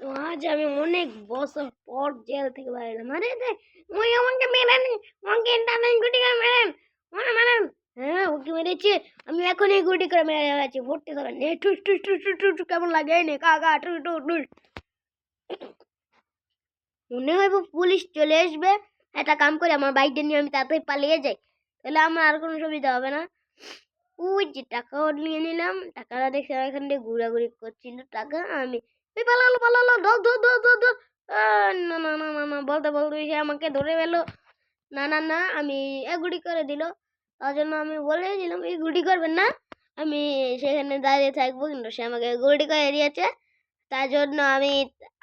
তো আজ আমি অনেক বছর পর জেল থেকে বাইরে মানে ওই আমাকে মেরেন, আমাকে টানেন গুটি করে মেরেন, মেরেন। হ্যাঁ ওকে মেরেছে, আমি এখনই গুটি করে মেরে যাচ্ছি, ভর্তি হবে নে টুস টুস টুস টুস টুস টুস, কেমন লাগে নে কাকা টুস টুস টুস। মনে হয় পুলিশ চলে আসবে, একটা কাম করে আমার বাইকটা নিয়ে আমি তাড়াতাড়ি পালিয়ে যাই, তাহলে আমার আর কোনো সুবিধা হবে না। ওই যে টাকাও নিয়ে নিলাম, টাকাটা দেখে এখান থেকে ঘোরাঘুরি করছিল টাকা, আমি এই পালালো পালালো ধর ধর ধর ধর ধর। না না না না না, বলতে বলতে সে আমাকে ধরে ফেলো। না না না, আমি এক গুটি করে দিল, তার জন্য আমি বলে দিলাম এই গুটি করবেন না, আমি সেখানে দাঁড়িয়ে থাকবো, কিন্তু সে আমাকে গুটি করে দিয়েছে, তার জন্য আমি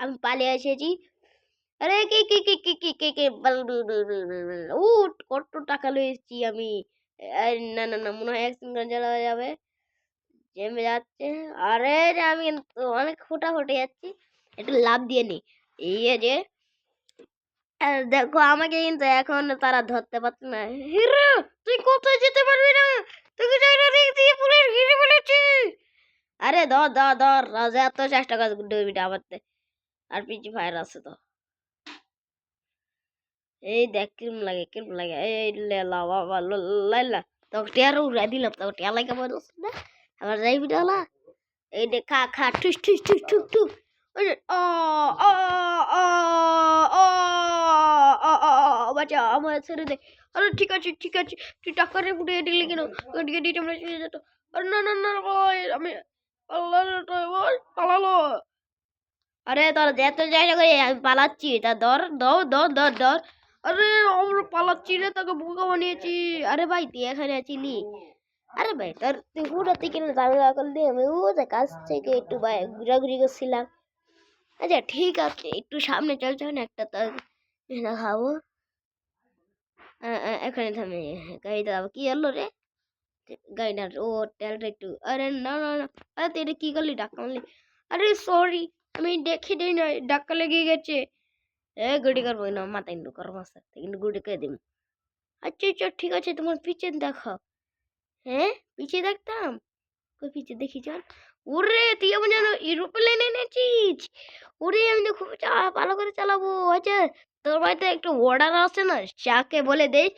আমি পালিয়ে এসেছি। আরে কি কি কি কি কি কি কি উঠ, কত টাকা লয়েছি আমি। না না না, মনে হয় অ্যাক্সিডেন্ট চলা যাবে, জেমে যাচ্ছে। আরে রে, আমি কিন্তু অনেক ফুটাফুটি যাচ্ছি, একটু লাভ দিয়ে নি। এই যে দেখো আমাকে কিন্তু এখন তারা ধরতে পারছে না। হিরো তুই কোথায় যেতে পারবি না, তোকে জায়গা দিয়ে পুলিশ ঘিরে ফেলেছি। আরে ধর ধর ধর, রাজা এত চেষ্টা করে ডুবিটা আমারতে, আর পিছু ফায়ার আছে তো। এই দেখ কিরম লাগে কিরম লাগে, এই লেলা বাবা লাইলা, তোকে টিয়ার উড়াই দিলাম, তোকে টিয়া লাগে বলছ না, আবার যাইবি ডালা। এই দে খা খা ঠুস ঠুস ঠুস ঠুস ঠুস। ওই যে বাচ্চা আমার ছেড়ে দে। আরে ঠিক আছে ঠিক আছে, তুই টাকারে ফুটিয়ে দিলি কেন, ওদিকে দিতে আমরা চলে যেত। আরে না না না ভাই, আমি আল্লাহ ভাই পালালো। আরে তোর যেত জায়গা করে আমি পালাচ্ছি, তা ধর ধর ধর ধর ধর। আরে আমরা পালাচ্ছি রে, তোকে বোকা বানিয়েছি। আরে ভাই তুই এখানে আছিলি, আরে ভাই তোর তুই হুড়াতে কেন ঝামেলা করলি, আমি ও যে কাছ থেকে একটু ঘোরাঘুরি করছিলাম। আচ্ছা ঠিক আছে, একটু সামনে চল চল একটা তোর খাবো। এখানে থামে, গাড়িটা কি হলো রে, গাড়িটার ও তেলটা একটু, আরে না না না, আরে তুই এটা কি করলি, ডাক্কা মারলি। আরে সরি, আমি দেখি দিই না, ডাক্কা লেগে গেছে। গুটি করবো না, মাথায় কিন্তু করবো কিন্তু গুটি করে দিব। আচ্ছা আচ্ছা ঠিক আছে, তোমার পিছনে দেখো। হ্যাঁ পিছিয়ে দেখতাম, কই পিছিয়ে দেখি চল। ওরে তুই এমন যেন এরোপ্লেন এনেছিস, ওরে আমি তো খুব ভালো করে চালাবো। আচ্ছা তোর বাড়িতে একটু অর্ডার আছে না, চাকে বলে দিস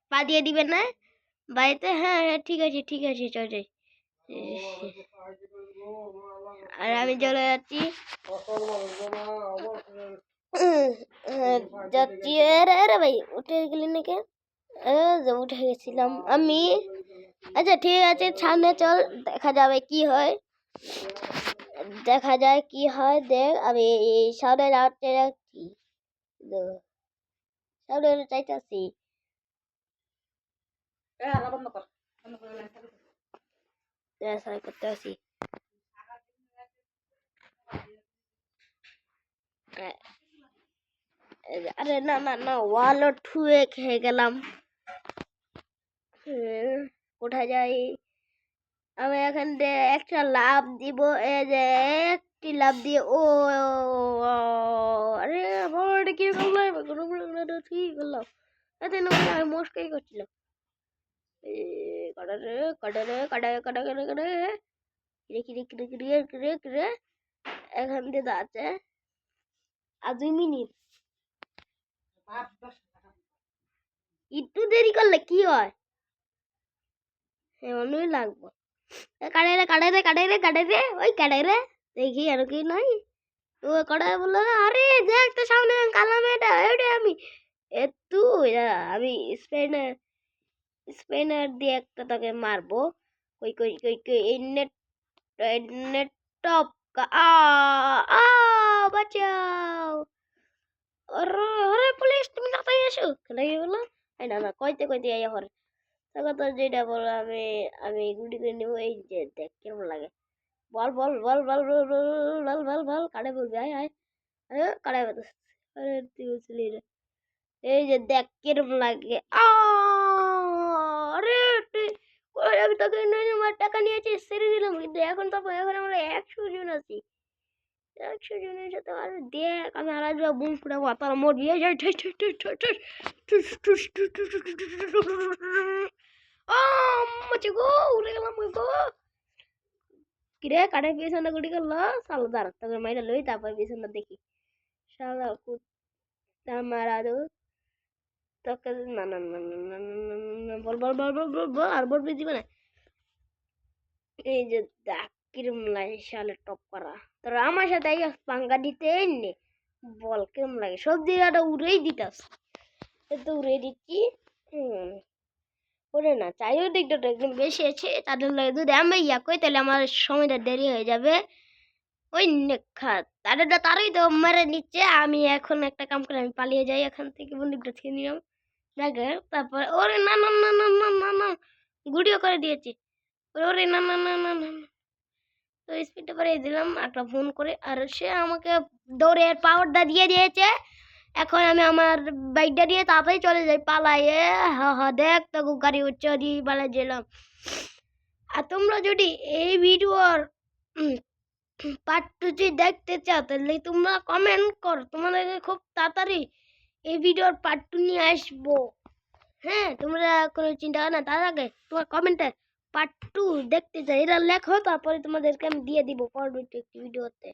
পা দিয়ে দিবে না বাড়িতে। হ্যাঁ হ্যাঁ ঠিক আছে চল যাই। আর আমি চলে যাচ্ছি, যাচ্ছি। আরে আরে ভাই উঠে গেলি নাকি, উঠে গেছিলাম আমি। আচ্ছা ঠিক আছে সামনে চল, দেখা যাবে কি হয়, দেখা যায় কি হয়। দেখ আমি সামনে রাখতে রাখছি, সামনে চাইতেছি, করতে আসি। আরে না না না, ওয়াল ঠুয়ে খেয়ে গেলাম। কোথায় যাই আমি, এখান থেকে একটা লাভ দিব, এই যে একটি লাভ দিয়ে ও আরে বাবা এটা কি করলাম, কি করলাম, এত না আমি মস্কাই করছিলাম। কাটারে কাটারে কাটারে কাটারে কাটারে রেখে রেখে রেখে রেখে রেখে রে, এখান থেকে যাচ্ছে আর 2 মিনিট, একটু দেরি করলে কি হয়, এমনই লাগবো। কাটারে কাটারে কাটারে কাটারে ওই কাটারে, দেখি আর কি নাই। তো কাটারে বললো আরে দেখ তো সামনে কালা মেয়েটা, ওইটা আমি একটু আমি স্পেনার স্পেনার দিয়ে একটা তাকে মারবো। কই কই কই কই এই নেট নেট টপ আ আ বাঁচাও। আরে আরে পুলিশ তুমি তাড়াতাড়ি এসো, কেন বলো। এই না না কইতে কইতে আই হরে, তখন তো যেটা বলো আমি আমি গুলি করে নেবো। এই যে দেখ কেমন লাগে, বল বল বল বল বল বল বল বল বল কাটে বলবি, আয় আয় আরে কাটে বলতে। আরে তুই বলছিলি রে, এই যে দেখ কিরম লাগে। আরে তুই আমি তোকে আমার টাকা নিয়েছি ছেড়ে দিলাম, কিন্তু এখন তো এখন আমরা 100 জন আছি, 100 জনের সাথে। আর দেখ আমি আর আসবো বুম ফুটাবো, তারা মরবি। এই যাই ঠুস ঠুস ঠুস ঠুস ঠুস ঠুস ঠুস ঠুস ঠুস ঠুস ঠুস ঠুস ঠুস ঠুস। মাছে গো, উড়ে গেলাম গো। কিরে কাঠের পিছনে গুলি করলো সালো দাঁড়া তোকে মাইরা লই তারপর পিছনটা দেখি শালা কুত্তা মারা দো তোকে না না না না না না, না, না, বল বল বল বল বল বল আর বল দিবে না এই যে দেখ কিরম লাগে শালে টপ করা তোরা আমার সাথে এই পাঙ্গা দিতে নে বল কিরম লাগে সবজি গাটা উড়েই দিতাস তো উড়ে দিচ্ছি ওরে না চাইও দিকটা তো একদম বেশি আছে তাদের লাগে যদি আমি ইয়া কই তাহলে আমার সময়টা দেরি হয়ে যাবে ওই নেখাত তাদেরটা তারই তো মেরে নিচ্ছে আমি এখন একটা কাম করে আমি পালিয়ে যাই এখান থেকে বন্দুকটা থেকে নিলাম দেখে তারপর ওরে না না না না না না না গুড়িও করে দিয়েছি ওরে না না না না না তো স্পিডটা বাড়িয়ে দিলাম একটা ফোন করে আর সে আমাকে দৌড়ের পাওয়ারটা দিয়ে দিয়েছে এখন আমি আমার বাইকটা দিয়ে তাড়াতাড়ি চলে যাই পালাইয়ে দেখ তো গাড়ি উচ্চ দিয়ে পালাই গেলাম আর তোমরা যদি এই ভিডিওর পার্ট 2 যদি দেখতে চাও তাহলে তোমরা কমেন্ট করো তোমাদেরকে খুব তাড়াতাড়ি এই ভিডিওর পার্ট 2 নিয়ে আসবো হ্যাঁ তোমরা কোনো চিন্তা করো না তার আগে তোমার কমেন্টে পার্ট 2 দেখতে চাই এটা লেখো তারপরে তোমাদেরকে আমি দিয়ে দিব পরবর্তী একটি ভিডিওতে